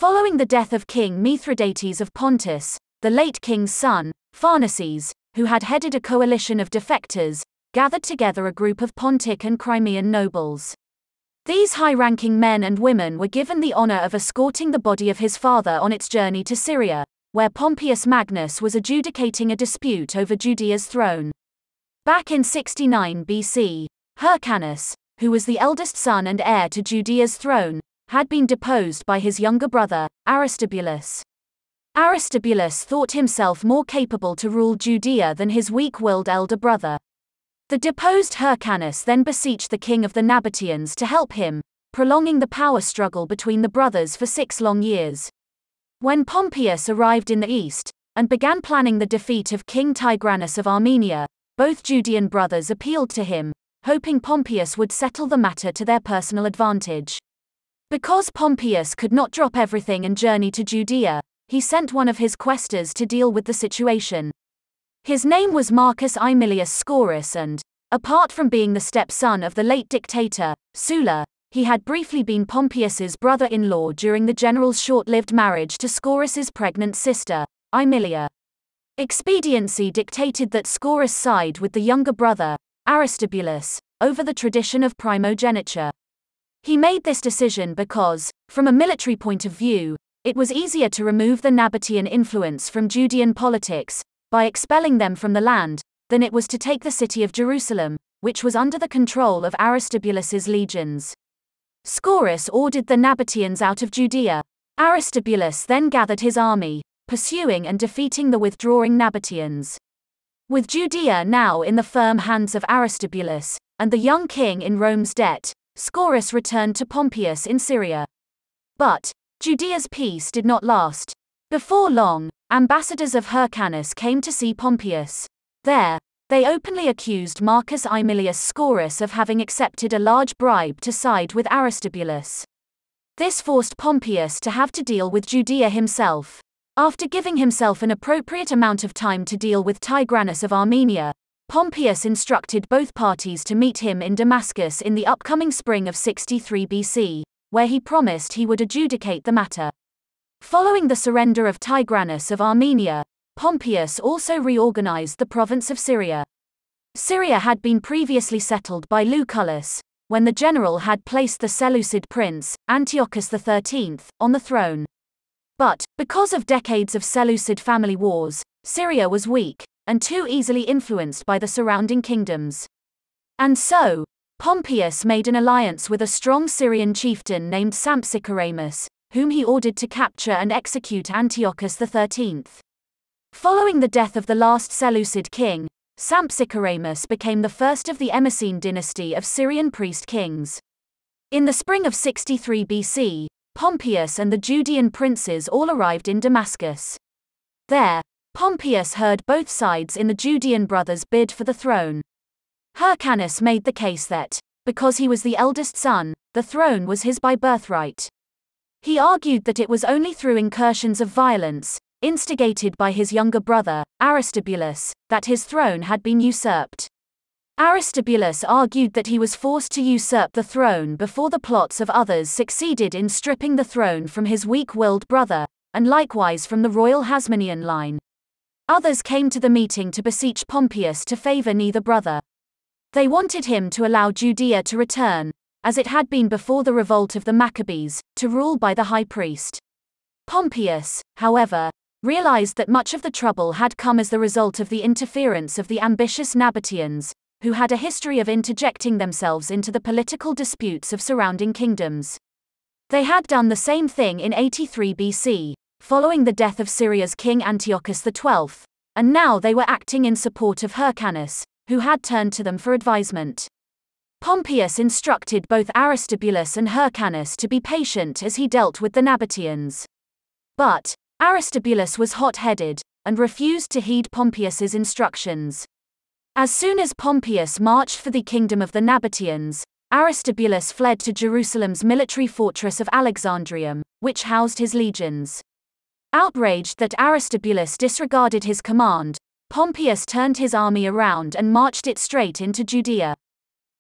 Following the death of King Mithridates of Pontus, the late king's son, Pharnaces, who had headed a coalition of defectors, gathered together a group of Pontic and Crimean nobles. These high-ranking men and women were given the honor of escorting the body of his father on its journey to Syria, where Pompeius Magnus was adjudicating a dispute over Judea's throne. Back in 69 BC, Hyrcanus, who was the eldest son and heir to Judea's throne, had been deposed by his younger brother, Aristobulus. Aristobulus thought himself more capable to rule Judea than his weak-willed elder brother. The deposed Hyrcanus then beseeched the king of the Nabateans to help him, prolonging the power struggle between the brothers for 6 long years. When Pompeius arrived in the east, and began planning the defeat of King Tigranes of Armenia, both Judean brothers appealed to him, hoping Pompeius would settle the matter to their personal advantage. Because Pompeius could not drop everything and journey to Judea, he sent one of his quaestors to deal with the situation. His name was Marcus Aemilius Scaurus and, apart from being the stepson of the late dictator, Sulla, he had briefly been Pompeius's brother-in-law during the general's short-lived marriage to Scaurus's pregnant sister, Aemilia. Expediency dictated that Scaurus side with the younger brother, Aristobulus, over the tradition of primogeniture. He made this decision because, from a military point of view, it was easier to remove the Nabatean influence from Judean politics, by expelling them from the land, than it was to take the city of Jerusalem, which was under the control of Aristobulus's legions. Scaurus ordered the Nabateans out of Judea. Aristobulus then gathered his army, pursuing and defeating the withdrawing Nabateans. With Judea now in the firm hands of Aristobulus, and the young king in Rome's debt, Scaurus returned to Pompeius in Syria. But Judea's peace did not last. Before long, ambassadors of Hyrcanus came to see Pompeius. There, they openly accused Marcus Aemilius Scaurus of having accepted a large bribe to side with Aristobulus. This forced Pompeius to have to deal with Judea himself. After giving himself an appropriate amount of time to deal with Tigranes of Armenia, Pompeius instructed both parties to meet him in Damascus in the upcoming spring of 63 BC, where he promised he would adjudicate the matter. Following the surrender of Tigranes of Armenia, Pompeius also reorganized the province of Syria. Syria had been previously settled by Lucullus, when the general had placed the Seleucid prince, Antiochus XIII, on the throne. But, because of decades of Seleucid family wars, Syria was weak, and too easily influenced by the surrounding kingdoms. And so, Pompeius made an alliance with a strong Syrian chieftain named Sampsiceramus, whom he ordered to capture and execute Antiochus XIII. Following the death of the last Seleucid king, Sampsiceramus became the first of the Emesene dynasty of Syrian priest kings. In the spring of 63 BC, Pompeius and the Judean princes all arrived in Damascus. There, Pompeius heard both sides in the Judean brothers' bid for the throne. Hyrcanus made the case that, because he was the eldest son, the throne was his by birthright. He argued that it was only through incursions of violence, instigated by his younger brother, Aristobulus, that his throne had been usurped. Aristobulus argued that he was forced to usurp the throne before the plots of others succeeded in stripping the throne from his weak-willed brother, and likewise from the royal Hasmonean line. Others came to the meeting to beseech Pompeius to favor neither brother. They wanted him to allow Judea to return, as it had been before the revolt of the Maccabees, to rule by the high priest. Pompeius, however, realized that much of the trouble had come as the result of the interference of the ambitious Nabateans, who had a history of interjecting themselves into the political disputes of surrounding kingdoms. They had done the same thing in 83 BC, following the death of Syria's king Antiochus XII, and now they were acting in support of Hyrcanus, who had turned to them for advisement. Pompeius instructed both Aristobulus and Hyrcanus to be patient as he dealt with the Nabateans. But Aristobulus was hot-headed, and refused to heed Pompeius's instructions. As soon as Pompeius marched for the kingdom of the Nabateans, Aristobulus fled to Jerusalem's military fortress of Alexandrium, which housed his legions. Outraged that Aristobulus disregarded his command, Pompeius turned his army around and marched it straight into Judea.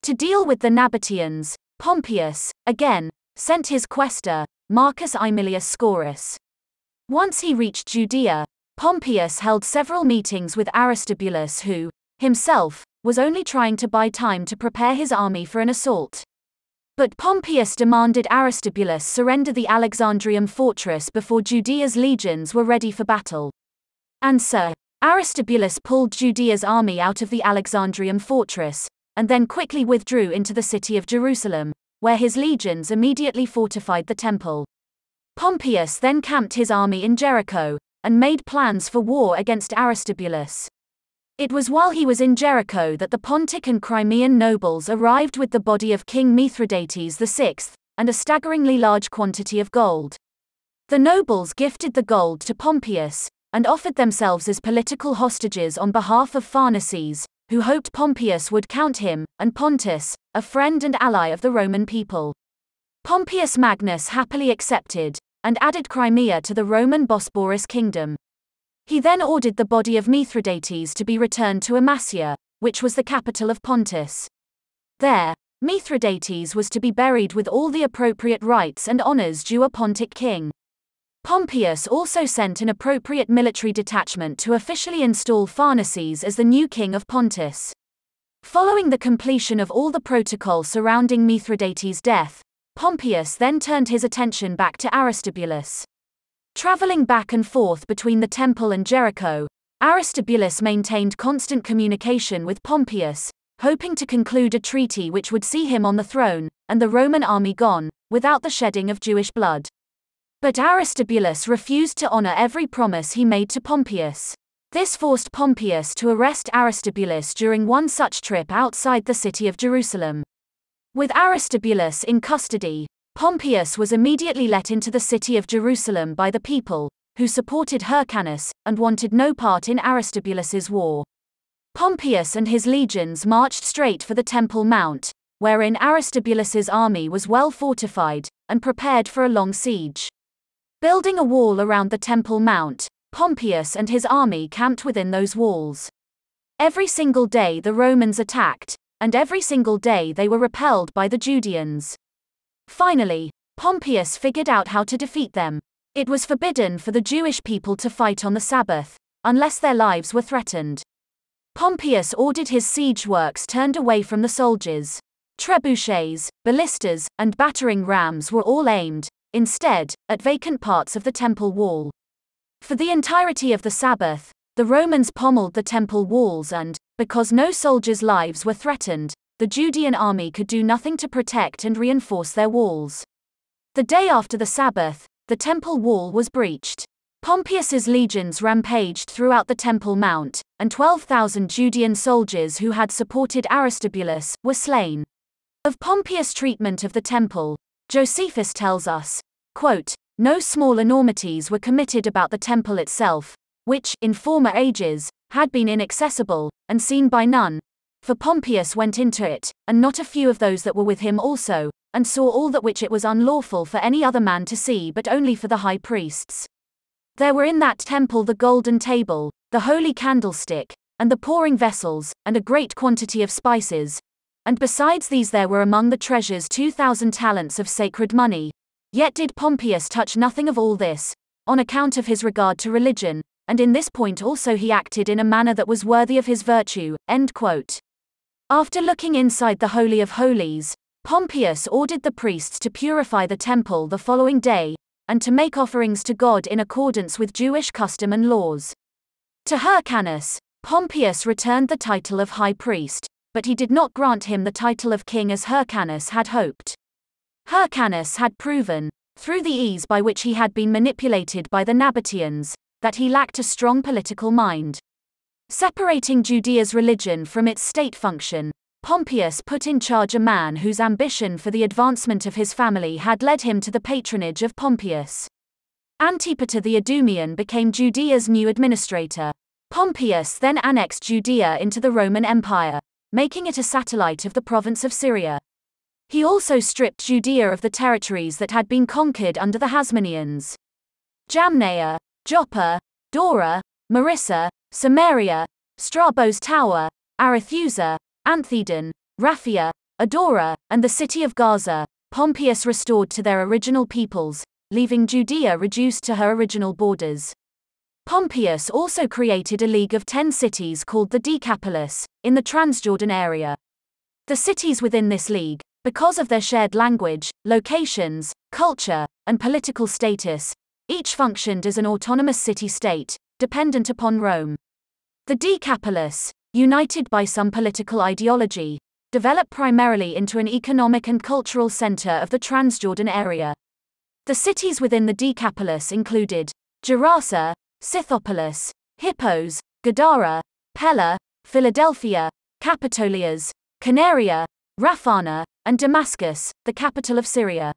To deal with the Nabateans, Pompeius, again, sent his quaestor, Marcus Aemilius Scaurus. Once he reached Judea, Pompeius held several meetings with Aristobulus, who, himself, was only trying to buy time to prepare his army for an assault. But Pompeius demanded Aristobulus surrender the Alexandrium fortress before Judea's legions were ready for battle. And so, Aristobulus pulled Judea's army out of the Alexandrium fortress, and then quickly withdrew into the city of Jerusalem, where his legions immediately fortified the temple. Pompeius then camped his army in Jericho, and made plans for war against Aristobulus. It was while he was in Jericho that the Pontic and Crimean nobles arrived with the body of King Mithridates VI, and a staggeringly large quantity of gold. The nobles gifted the gold to Pompeius, and offered themselves as political hostages on behalf of Pharnaces, who hoped Pompeius would count him, and Pontus, a friend and ally of the Roman people. Pompeius Magnus happily accepted, and added Crimea to the Roman Bosporus kingdom. He then ordered the body of Mithridates to be returned to Amasia, which was the capital of Pontus. There, Mithridates was to be buried with all the appropriate rites and honors due a Pontic king. Pompeius also sent an appropriate military detachment to officially install Pharnaces as the new king of Pontus. Following the completion of all the protocol surrounding Mithridates' death, Pompeius then turned his attention back to Aristobulus. Traveling back and forth between the temple and Jericho, Aristobulus maintained constant communication with Pompeius, hoping to conclude a treaty which would see him on the throne, and the Roman army gone, without the shedding of Jewish blood. But Aristobulus refused to honor every promise he made to Pompeius. This forced Pompeius to arrest Aristobulus during one such trip outside the city of Jerusalem. With Aristobulus in custody, Pompeius was immediately let into the city of Jerusalem by the people, who supported Hyrcanus, and wanted no part in Aristobulus's war. Pompeius and his legions marched straight for the Temple Mount, wherein Aristobulus's army was well fortified, and prepared for a long siege. Building a wall around the Temple Mount, Pompeius and his army camped within those walls. Every single day the Romans attacked, and every single day they were repelled by the Judeans. Finally, Pompeius figured out how to defeat them. It was forbidden for the Jewish people to fight on the Sabbath, unless their lives were threatened. Pompeius ordered his siege works turned away from the soldiers. Trebuchets, ballistas, and battering rams were all aimed, instead, at vacant parts of the temple wall. For the entirety of the Sabbath, the Romans pommeled the temple walls and, because no soldiers' lives were threatened, the Judean army could do nothing to protect and reinforce their walls. The day after the Sabbath, the temple wall was breached. Pompeius's legions rampaged throughout the Temple Mount, and 12,000 Judean soldiers who had supported Aristobulus were slain. Of Pompeius' treatment of the temple, Josephus tells us, quote, "No small enormities were committed about the temple itself, which, in former ages, had been inaccessible, and seen by none. For Pompeius went into it, and not a few of those that were with him also, and saw all that which it was unlawful for any other man to see but only for the high priests. There were in that temple the golden table, the holy candlestick, and the pouring vessels, and a great quantity of spices. And besides these there were among the treasures 2,000 talents of sacred money. Yet did Pompeius touch nothing of all this, on account of his regard to religion, and in this point also he acted in a manner that was worthy of his virtue." End quote. After looking inside the Holy of Holies, Pompeius ordered the priests to purify the temple the following day, and to make offerings to God in accordance with Jewish custom and laws. To Hyrcanus, Pompeius returned the title of high priest, but he did not grant him the title of king as Hyrcanus had hoped. Hyrcanus had proven, through the ease by which he had been manipulated by the Nabateans, that he lacked a strong political mind. Separating Judea's religion from its state function, Pompeius put in charge a man whose ambition for the advancement of his family had led him to the patronage of Pompeius. Antipater the Idumean became Judea's new administrator. Pompeius then annexed Judea into the Roman Empire, making it a satellite of the province of Syria. He also stripped Judea of the territories that had been conquered under the Hasmoneans. Jamnia, Joppa, Dora, Marissa, Samaria, Strabo's Tower, Arethusa, Anthedon, Raphia, Adora, and the city of Gaza, Pompeius restored to their original peoples, leaving Judea reduced to her original borders. Pompeius also created a league of 10 cities called the Decapolis, in the Transjordan area. The cities within this league, because of their shared language, locations, culture, and political status, each functioned as an autonomous city-state, dependent upon Rome. The Decapolis, united by some political ideology, developed primarily into an economic and cultural center of the Transjordan area. The cities within the Decapolis included Gerasa, Scythopolis, Hippos, Gadara, Pella, Philadelphia, Capitolias, Canaria, Raphana, and Damascus, the capital of Syria.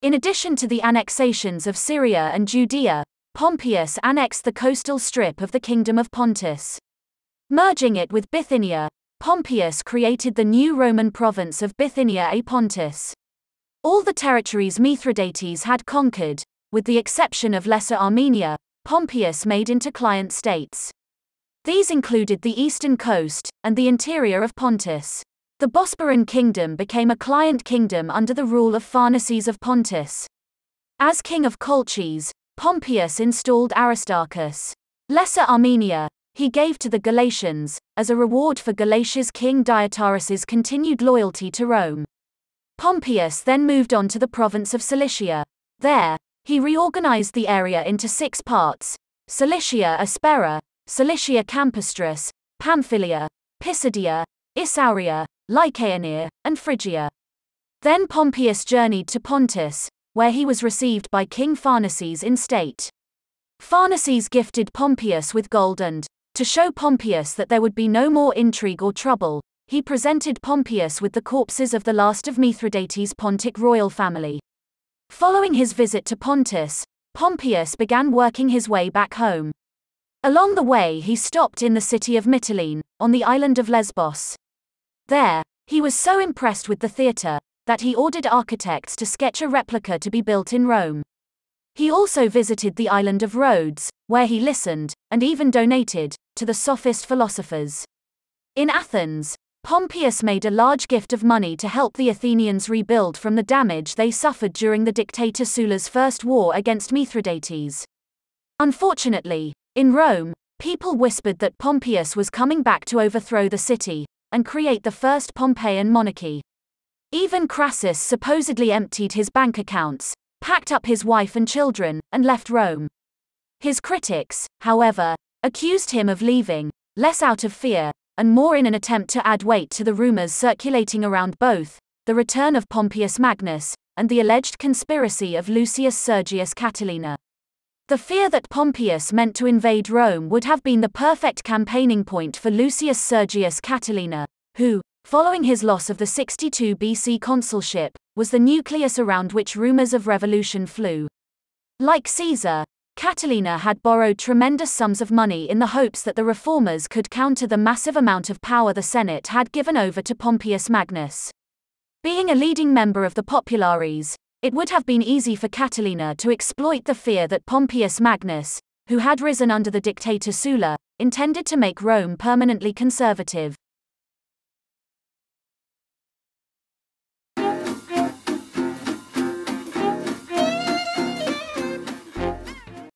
In addition to the annexations of Syria and Judea, Pompeius annexed the coastal strip of the Kingdom of Pontus. Merging it with Bithynia, Pompeius created the new Roman province of Bithynia a Pontus. All the territories Mithridates had conquered, with the exception of Lesser Armenia, Pompeius made into client states. These included the eastern coast and the interior of Pontus. The Bosporan kingdom became a client kingdom under the rule of Pharnaces of Pontus. As king of Colchis, Pompeius installed Aristarchus. Lesser Armenia, he gave to the Galatians, as a reward for Galatia's king Dietaris's continued loyalty to Rome. Pompeius then moved on to the province of Cilicia. There, he reorganized the area into 6 parts: Cilicia Aspera, Cilicia Campestris, Pamphylia, Pisidia, Isauria, Lycaonia, and Phrygia. Then Pompeius journeyed to Pontus, where he was received by King Pharnaces in state. Pharnaces gifted Pompeius with gold and, to show Pompeius that there would be no more intrigue or trouble, he presented Pompeius with the corpses of the last of Mithridates' Pontic royal family. Following his visit to Pontus, Pompeius began working his way back home. Along the way he stopped in the city of Mytilene, on the island of Lesbos. There, he was so impressed with the theatre, that he ordered architects to sketch a replica to be built in Rome. He also visited the island of Rhodes, where he listened, and even donated, to the sophist philosophers. In Athens, Pompeius made a large gift of money to help the Athenians rebuild from the damage they suffered during the dictator Sulla's first war against Mithridates. Unfortunately, in Rome, people whispered that Pompeius was coming back to overthrow the city and create the first Pompeian monarchy. Even Crassus supposedly emptied his bank accounts, packed up his wife and children, and left Rome. His critics, however, accused him of leaving, less out of fear, and more in an attempt to add weight to the rumors circulating around both the return of Pompeius Magnus and the alleged conspiracy of Lucius Sergius Catilina. The fear that Pompeius meant to invade Rome would have been the perfect campaigning point for Lucius Sergius Catilina, who, following his loss of the 62 BC consulship, was the nucleus around which rumors of revolution flew. Like Caesar, Catilina had borrowed tremendous sums of money in the hopes that the reformers could counter the massive amount of power the Senate had given over to Pompeius Magnus. Being a leading member of the Populares, it would have been easy for Catilina to exploit the fear that Pompeius Magnus, who had risen under the dictator Sulla, intended to make Rome permanently conservative.